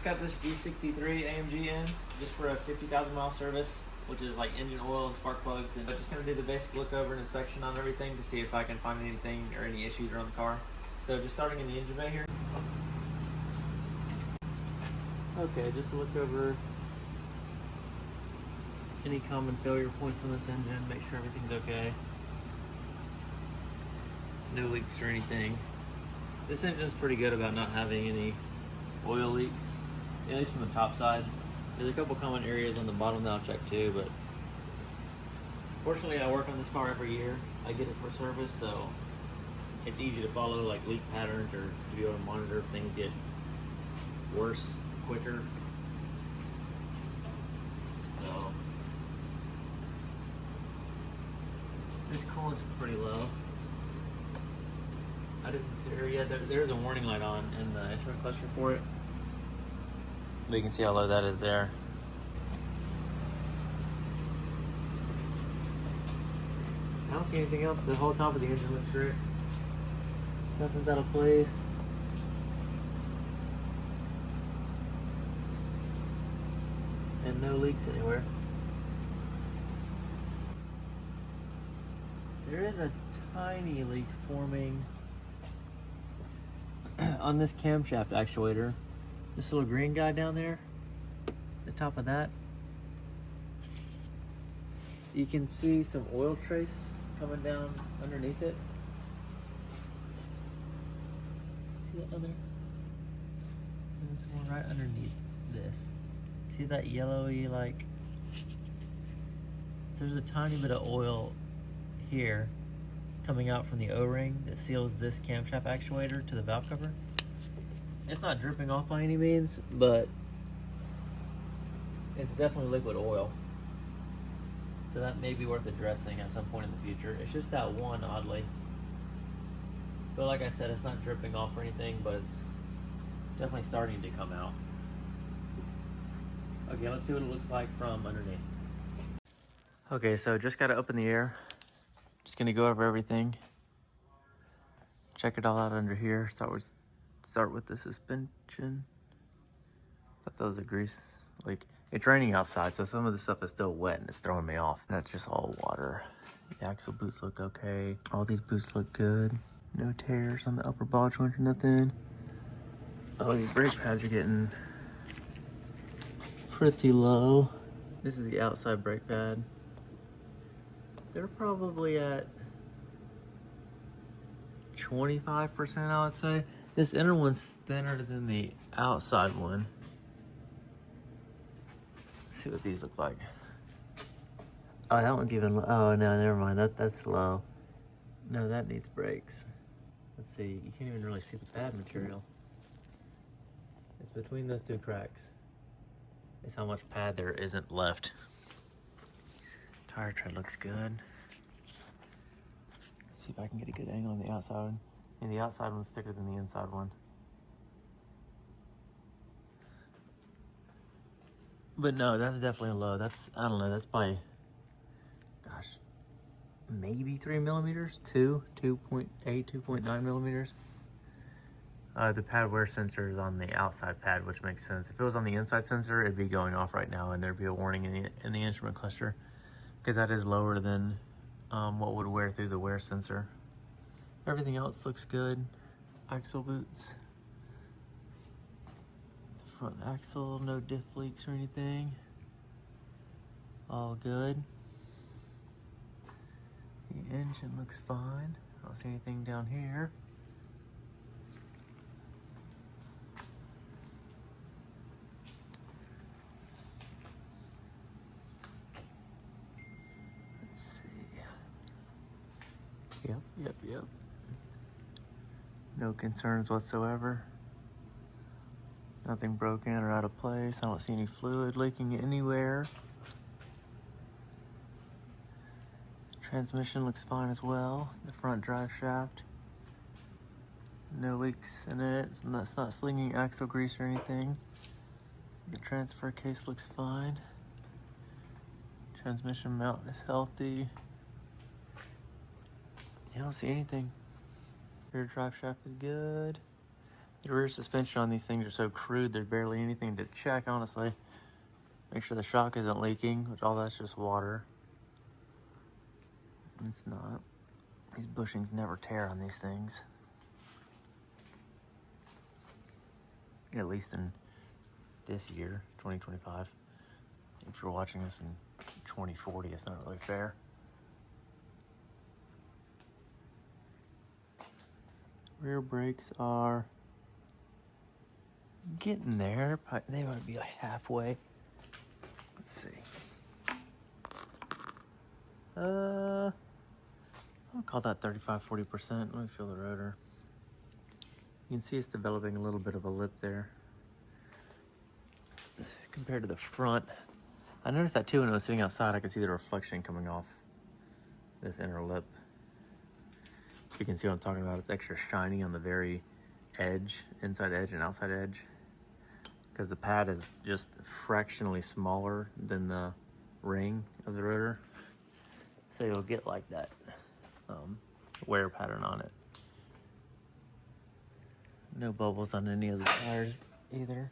got this G63 AMG in just for a 50,000 mile service, which is like engine oil and spark plugs. And I'm just gonna do the basic look over and inspection on everything to see if I can find anything or any issues around the car. So just starting in the engine bay here. Okay, just to look over any common failure points on this engine, make sure everything's okay. No leaks or anything. This engine's pretty good about not having any oil leaks, at least from the top side. There's a couple common areas on the bottom that I'll check too, but fortunately I work on this car every year. I get it for service, so it's easy to follow like leak patterns or to be able to monitor if things get worse quicker. So this coolant's pretty low. I didn't see her yet. There's a warning light on in the instrument cluster for it. But you can see how low that is there. I don't see anything else. The whole top of the engine looks great. Nothing's out of place. And no leaks anywhere. There is a tiny leak forming on this camshaft actuator. This little green guy down there, the top of that. So you can see some oil trace coming down underneath it. See that down there? So it's one right underneath this. See that yellowy like? So there's a tiny bit of oil here coming out from the O-ring that seals this camshaft actuator to the valve cover. It's not dripping off by any means, but it's definitely liquid oil. So that may be worth addressing at some point in the future. It's just that one, oddly. But like I said, it's not dripping off or anything, but it's definitely starting to come out. Okay, let's see what it looks like from underneath. Okay, so just got it up in the air. Just gonna go over everything. Check it all out under here. Start with the suspension. Thought that was a grease leak. It's raining outside, so some of the stuff is still wet and it's throwing me off. That's just all water. The axle boots look okay. All these boots look good. No tears on the upper ball joint or nothing. Oh, these brake pads are getting pretty low. This is the outside brake pad. They're probably at 25%, I would say. This inner one's thinner than the outside one. Let's see what these look like. Oh, that one's even low. Oh, no, never mind. That's low. No, that needs brakes. Let's see. You can't even really see the pad material. It's between those two cracks. It's how much pad there isn't left. Tire tread looks good. Let's see if I can get a good angle on the outside one. And the outside one's thicker than the inside one. But no, that's definitely low. That's, I don't know, that's by, gosh, maybe 3 millimeters? 2.8, 2.9 millimeters. The pad wear sensor is on the outside pad, which makes sense. If it was on the inside sensor, it'd be going off right now and there'd be a warning in the instrument cluster, because that is lower than what would wear through the wear sensor. Everything else looks good. Axle boots. Front axle, no diff leaks or anything. All good. The engine looks fine. I don't see anything down here. Let's see. Yep. No concerns whatsoever. Nothing broken or out of place. I don't see any fluid leaking anywhere. Transmission looks fine as well. The front drive shaft. No leaks in it. It's not slinging axle grease or anything. The transfer case looks fine. Transmission mount is healthy. I don't see anything. Rear drive shaft is good. The rear suspension on these things are so crude, there's barely anything to check, honestly. Make sure the shock isn't leaking, which all that's just water. It's not. These bushings never tear on these things. At least in this year, 2025. If you're watching this in 2040, it's not really fair. Rear brakes are getting there. They might be like halfway. Let's see. I'll call that 35-40%. Let me feel the rotor. You can see it's developing a little bit of a lip there compared to the front. I noticed that too when I was sitting outside. I could see the reflection coming off this inner lip. You can see what I'm talking about. It's extra shiny on the very edge, inside edge and outside edge, because the pad is just fractionally smaller than the ring of the rotor. So you'll get like that wear pattern on it. No bubbles on any of the tires either.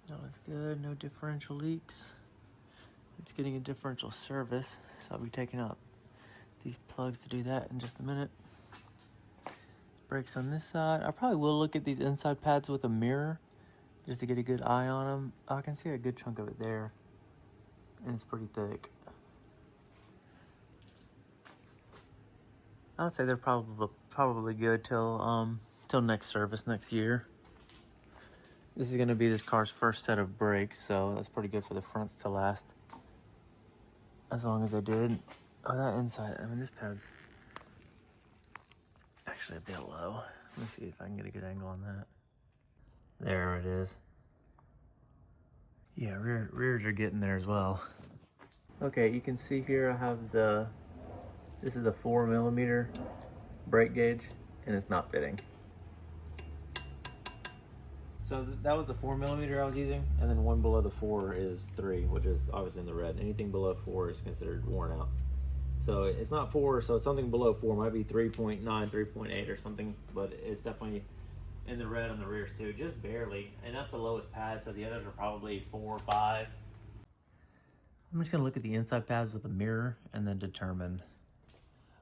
That looks good. No differential leaks. It's getting a differential service, so I'll be taking out these plugs to do that in just a minute. Brakes on this side. I probably will look at these inside pads with a mirror just to get a good eye on them. I can see a good chunk of it there, and it's pretty thick. I'd say they're probably good till next service next year. This is going to be this car's first set of brakes, so that's pretty good for the fronts to last as long as they did. Oh, that inside, I mean, this pad's actually a bit low. Let me see if I can get a good angle on that. There it is. Yeah, rears are getting there as well. Okay, you can see here I have this is the 4mm brake gauge, and it's not fitting. So that was the 4mm I was using, and then one below the 4 is 3, which is obviously in the red. Anything below 4 is considered worn out. So it's not 4, so it's something below 4. Might be 3.9, 3.8 or something, but it's definitely in the red on the rears too, just barely. And that's the lowest pad, so the others are probably 4 or 5. I'm just gonna look at the inside pads with a mirror and then determine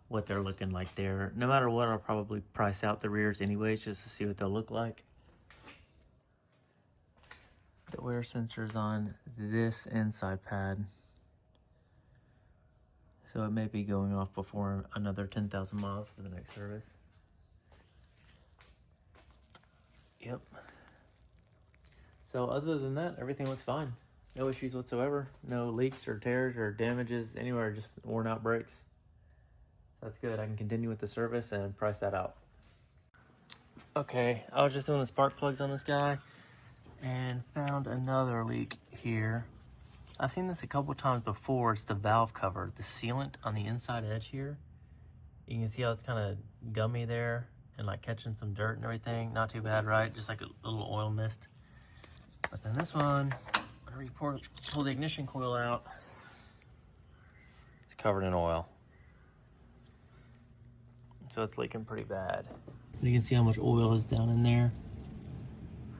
what they're looking like there. No matter what, I'll probably price out the rears anyways, just to see what they'll look like. The wear sensor's on this inside pad, so it may be going off before another 10,000 miles for the next service. Yep. So other than that, everything looks fine. No issues whatsoever. No leaks or tears or damages anywhere, just worn out brakes. That's good. I can continue with the service and price that out. Okay, I was just doing the spark plugs on this guy and found another leak here. I've seen this a couple times before. It's the valve cover, the sealant on the inside edge here. You can see how it's kind of gummy there and like catching some dirt and everything. Not too bad, right? Just like a little oil mist. But then this one, whenever you pull the ignition coil out, it's covered in oil. So it's leaking pretty bad. You can see how much oil is down in there,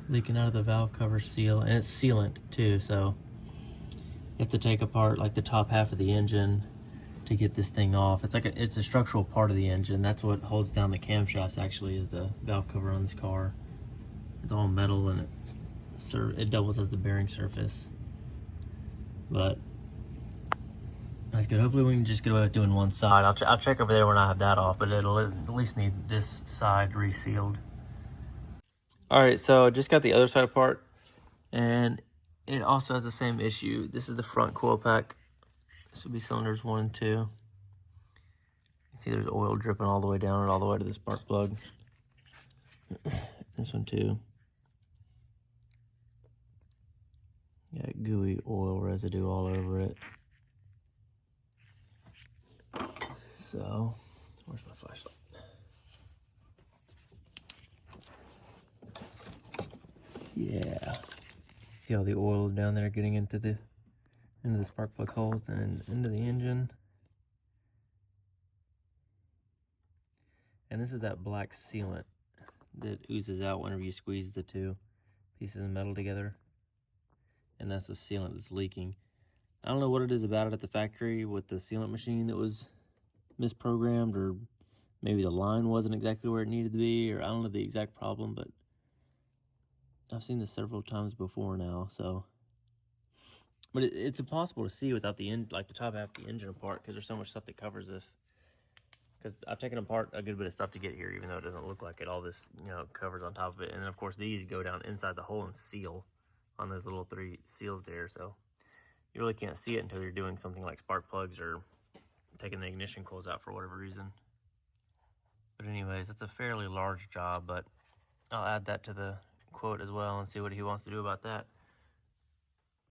leaking out of the valve cover seal, and it's sealant too, so you have to take apart like the top half of the engine to get this thing off. It's a structural part of the engine. That's what holds down the camshafts actually, is the valve cover on this car. It's all metal and it doubles as the bearing surface. But that's good. Hopefully we can just get away with doing one side. I'll check over there when I have that off, but it'll at least need this side resealed. All right, so just got the other side apart, and it also has the same issue. This is the front coil pack. This will be cylinders 1 and 2. You can see there's oil dripping all the way down and all the way to the spark plug. This one too. Got gooey oil residue all over it. So, where's my flashlight? Yeah. See all the oil down there getting into the spark plug holes and into the engine. And this is that black sealant that oozes out whenever you squeeze the two pieces of metal together. And that's the sealant that's leaking. I don't know what it is about it at the factory with the sealant machine that was misprogrammed, or maybe the line wasn't exactly where it needed to be, or I don't know the exact problem, but I've seen this several times before now, so. But it's impossible to see without the like the top half of the engine apart, because there's so much stuff that covers this. Because I've taken apart a good bit of stuff to get here, even though it doesn't look like it. All this, covers on top of it. And then, of course, these go down inside the hole and seal on those little 3 seals there. So you really can't see it until you're doing something like spark plugs or taking the ignition coils out for whatever reason. But anyways, that's a fairly large job, but I'll add that to the quote as well and see what he wants to do about that.